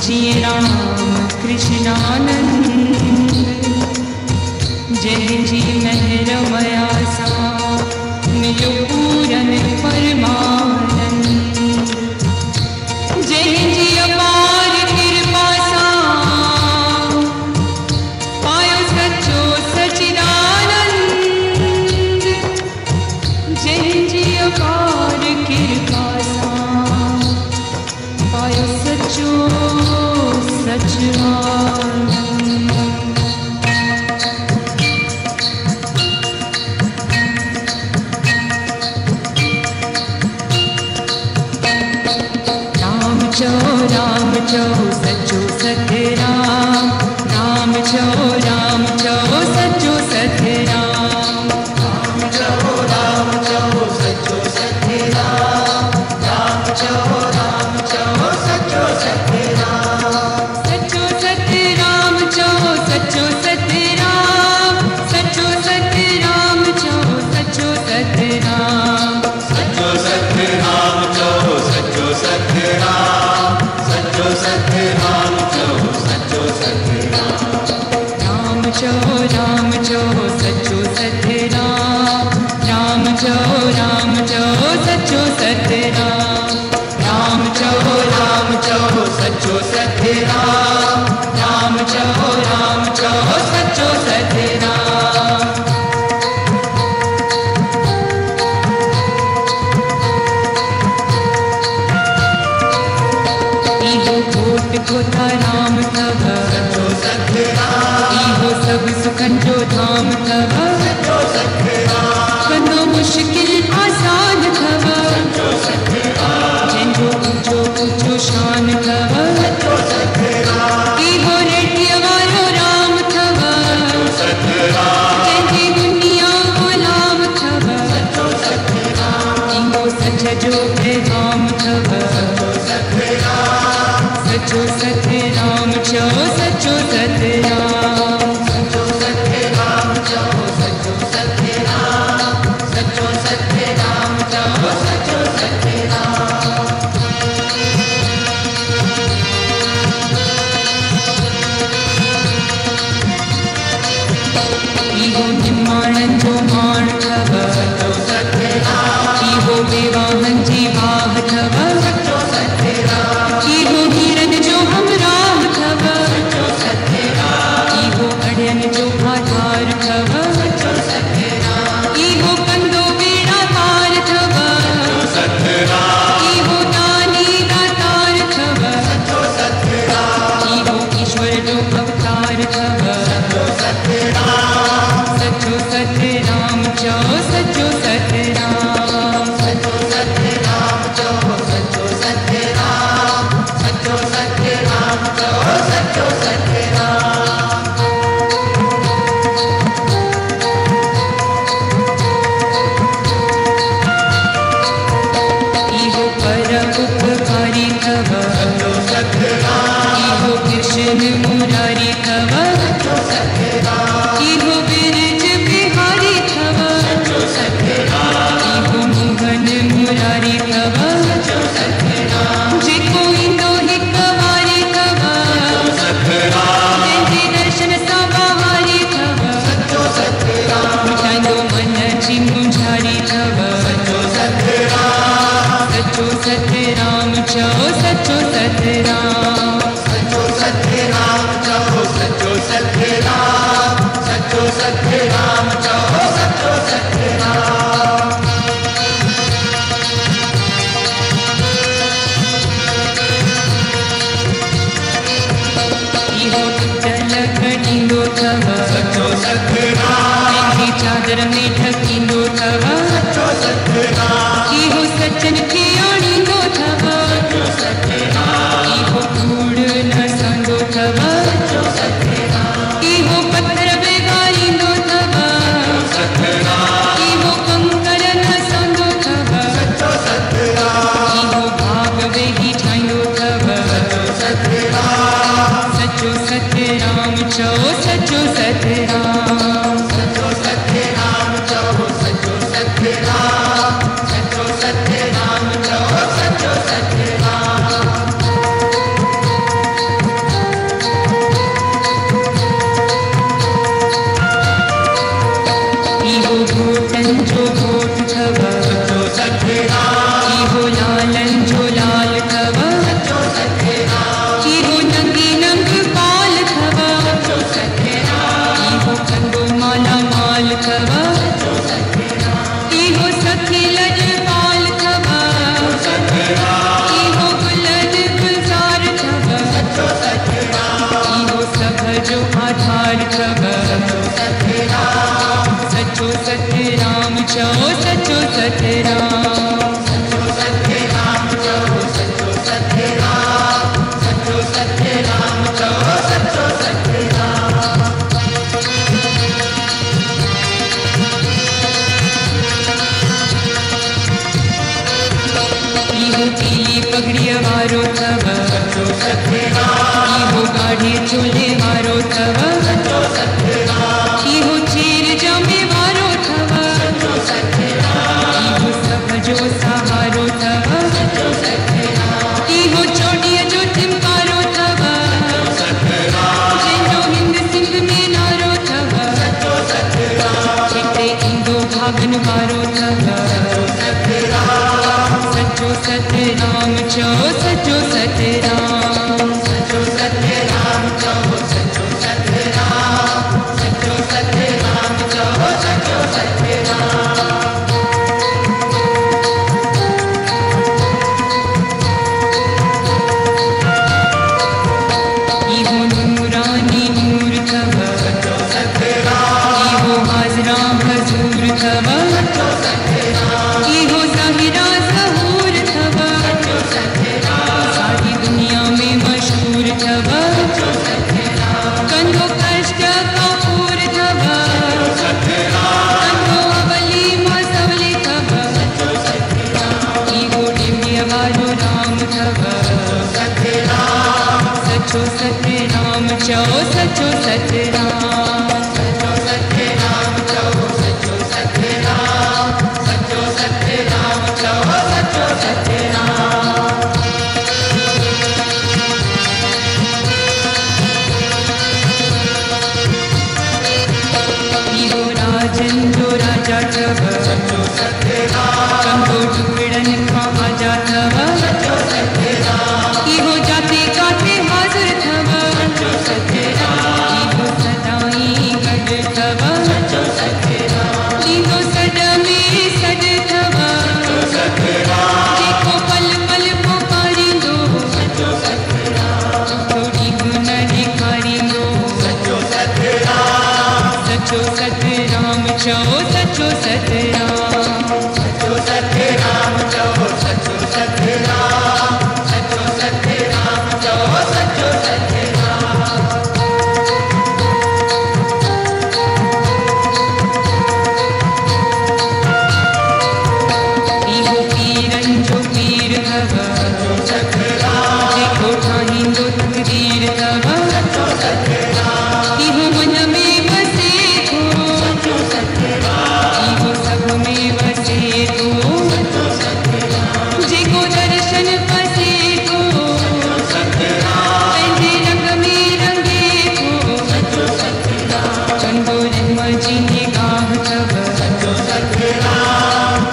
पूजिए राम कृष्णानंद, जय जी मेहर मयासा मिलो पूरन परमानंद। जय जी अपार कृपा सा पायो सचो सचिदानंद, जय जी अपार कृपा सा पायो सचो सचिदानंद। राम चो सचो सत्य राम, राम चो सचो सत्य राम, राम चो सचो सत्य राम, राम चो सचो सत्य राम, सचो सत्य राम चो सचो सत्य राम, सचो सत्य राम चो सचो सत्य राम, सचो सत्य राम चो सचो सत्य राम, सचो सत्य राम चो सचो सत्य राम, राम चो सचो सत्य राम, राम चो सचो सत्य राम, राम चो सचो सत्य राम, राम चो सचो सत्य राम। खोता राम तव सचो सत्य राम, इहो सब सुखन जो धाम तव सचो सत्य राम, कंदो मुश्किल आसान तव सचो सत्य राम, जंजो ऊंचो शान तव सचो सत्य राम, इहो रेडियो वालो राम तव सचो सत्य राम, जंजी दुनिया गुलाम तव सचो सत्य राम, इहो सच जो पैगाम तव सचो सत्य राम, सचो सत्य राम चो सचो सत्य राम, सचो सत्य राम चो सचो सत्य राम, सचो सत्य राम चो सचो सत्य राम। इहो निमाणन जो माण थव सचो सत्य राम, इहो विवाहन जी वाह थव सचो सत्य राम, इहो हीरन जो हमराह थव सचो सत्य राम, इहो अड़ियन जो आधार थव सचो सत्य राम, इहो कंदो बेड़ा पार थव सचो सत्य राम, इहो दानी दातार थव सचो सत्य राम, इहो ईश्वर जो अवतार थव सचो सत्य राम, सचो सत्य राम चो सचो सत्य राम, सचो सत्य राम चो सचो सत्य राम, सचो सत्य राम चो सचो सत्य राम। इहो पर उपकारी थव सचो सत्य राम, इहो कृष्ण मुरारी थव सचो सत्य राम, इहो बिरज बिहारी थव सचो सत्य राम, इहो मोहन मुरारी थव सचो सत्य राम, जेको इंदो हिक वारी थव सचो सत्य राम, जंहिंजे दर्शन सां बहारी थव सचो सत्य राम, मिटाईंदो मन जी मुंझारी थव सचो सत्य राम, सचो सत्य राम चो सचो सत्य राम, सचो सत्य राम चो सचो सत्य राम, सचो सत्य राम चो सचो सत्य राम। इहो जल कढींदो थव सचो सत्य राम, पंहिंजी चादर में ढकींदो थव सचो सत्य राम, इहो सचन खे आणींदो थव सचो सत्य राम, इहो कूड़ न संदो थव सचो सत्य राम, इहो पत्थर बेगारींदो थव सचो सत्य राम, इहो कंकर न संदो थव सचो सत्य राम, इहो भाग वेही ठाहींदो थव सचो सत्य राम, सचो सत्य राम चो सचो सत्य राम, सचो सत्य राम चो सचो सत्य राम, सचो सत्य राम चो सचो सत्य राम। इहो गाढ़े चोले वारो थव, इहो चेर जामे वारो थव, इहो सभ जो सहारो थव, इहो चोॾीअ जो थिमकारो थव, जंहिंजो हिंद सिंध में नारो थव, हिते ईंदो भागन वारो थव। सचो सतराम चओ सचो सतराम, सचो सतराम चओ सचो सतराम, सचो सतराम चओ सचो सतराम। इहो नूरानी नूर थव, इहो हाज़रा हज़ूर थव, इहो ज़ाहिरा ज़हूर थव, सारी दुनिया में मशहूर थव, कंधो कष्ट कपूर थव, कंधो अवली मसवली थव, इहो ॾिव्य वारो राम थव। सचो सतराम चओ सचो सतराम, सचो सतराम चओ सचो सतराम, सचो सतराम चओ सचो सतराम। इहो राजन जो राजा थव, कंधो टुकड़नि खां आजा थव, इहो जाते काते हाज़िर थव, इहो सदाई गॾु थव, इहो सॾ में सॾ थव, जेको पल पल पुकारींदो, थोरी गुण ॾेखारींदो। सचो सतराम चओ सचो सतराम, सचो सतराम चओ सचो सतराम, सचो सतराम चओ सचो सतराम। इहो पीरनि जो पीर थव, जेको ठाहींदो तक़दीर थव, इहो मन में वसे थो, इहो सभ में वसे थो, जेको दर्शन पसे थो, पंहिंजे रंग में रंगे थो, कंदो रिम जी निगाह थव।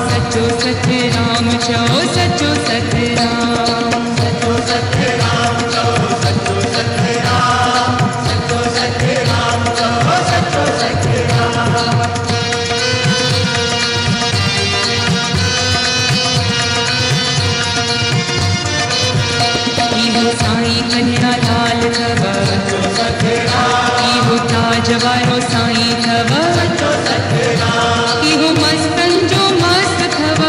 सचो सतराम चओ सचो सतराम, सचो सतराम चओ सचो सतराम, सचो सतराम चओ सचो सतराम। इहो साईं कन्या लाल थव, इहो ताज वारो साईं थव, इहो मस्तनि जो मस्त थव,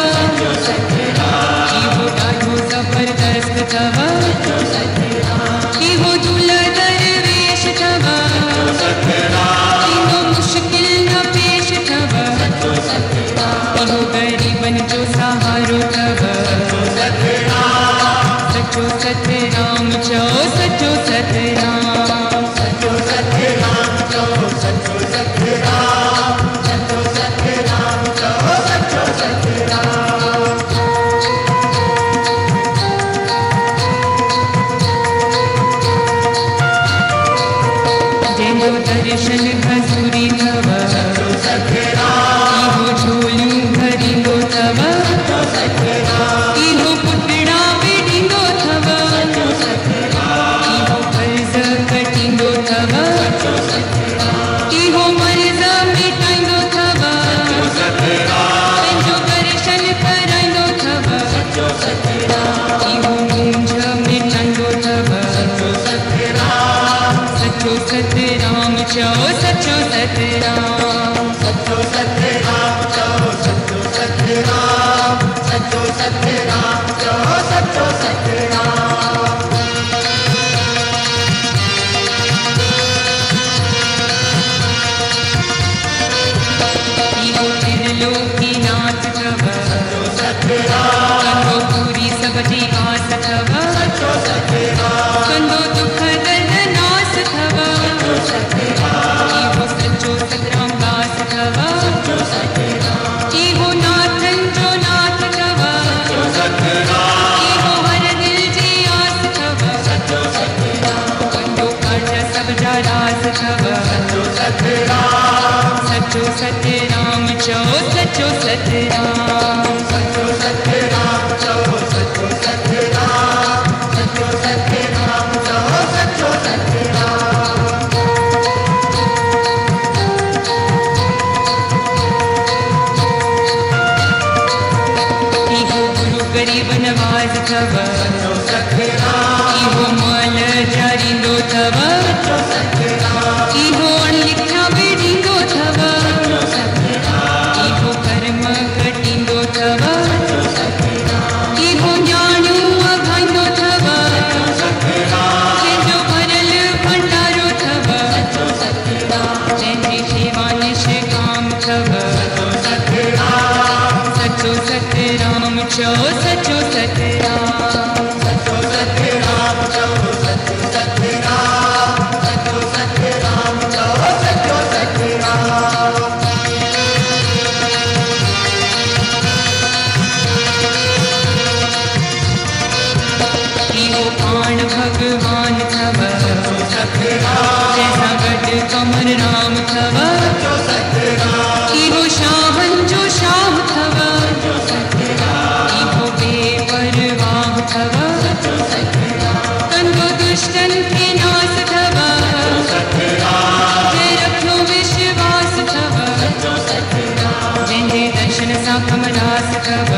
इहो ॾाढो ज़बरदस्त थव, इहो दूल्हा दरवेश थव, इहो मुश्किल न पेश थव, इहो ग़रीबनि जो सहारो थव। सचो सतराम चओ सचो सतराम, सचो सतराम चओ सचो सतराम, सचो सतराम चओ सचो सतराम। जंहिंजो दर्शन हज़ूरी थव, इहो झोलियूं भरींदो थव, इहो पुतड़ा बि ॾींदो थव, इहो कर्ज़ कटींदो थव, इहो मर्ज़ मिटाईंदो थव, पंहिंजो दर्शन कराईंदो थव, इहो मूंझ मिटाईंदो थव। सचो सतराम चओ सचो सतराम, सचो सतराम चओ सचो सतराम, सचो सतराम चओ सचो सतराम। इहो त्रिलोकी नाथ थव, कंदो पूरी सभ जी आस थव, थव इहो माल ॼारींदो थव इहो अणलिखिया बि ॾींदो थव इहो कर्म कटींदो थव इहो ॼाणियूं अघाईंदो थव जंहिंजो भरियल भंडारो थव जंहिंजी शेवा निष्काम थव सचो सतराम चओ सचो सतराम सचो सतराम चओ सचो सतराम सचो सतराम चओ सचो सतराम इहो पाण भगवान थव जंहिंसां गॾु कमर राम थव इहो शाहनि जो शाह थव इहो बेपरवाह थव कंदो दुष्टनि खे नास थव जंहिं रखियो विश्वास थव जंहिंजे दर्शन सां कमरास थव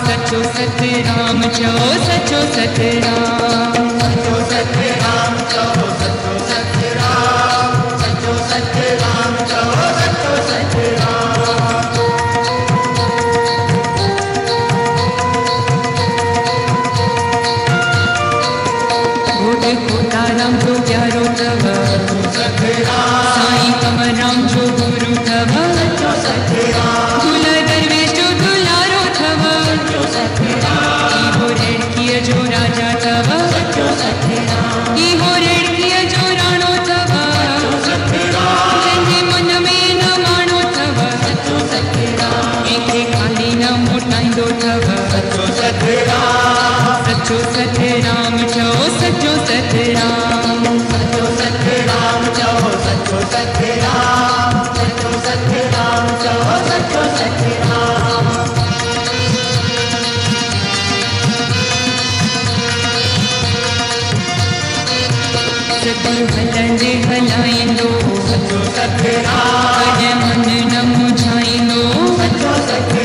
सचो सतराम चओ सचो सतराम सचो सतराम चओ सचो सतराम सचो सतराम चओ सचो सतराम घोट कोताराम जो प्यारो थव साईं कमराम जो गुरु थव दुल्हा दरवेश जो दुलारो थव इहो रेड़कीअ जो राजा थव इहो रेड़कीअ जो राणो थव जंहिंजे मन में न माणो थव कंहिंखे खाली न मोटाईंदो थव सचो सतराम चओ सचो सतराम सचो सतराम चओ सचो सतराम सचो सतराम चओ सचो सतराम सतगुरु हलंदे हलाईंदो सचो सतराम कॾहिं मन न मुझाईंदो सचो सतराम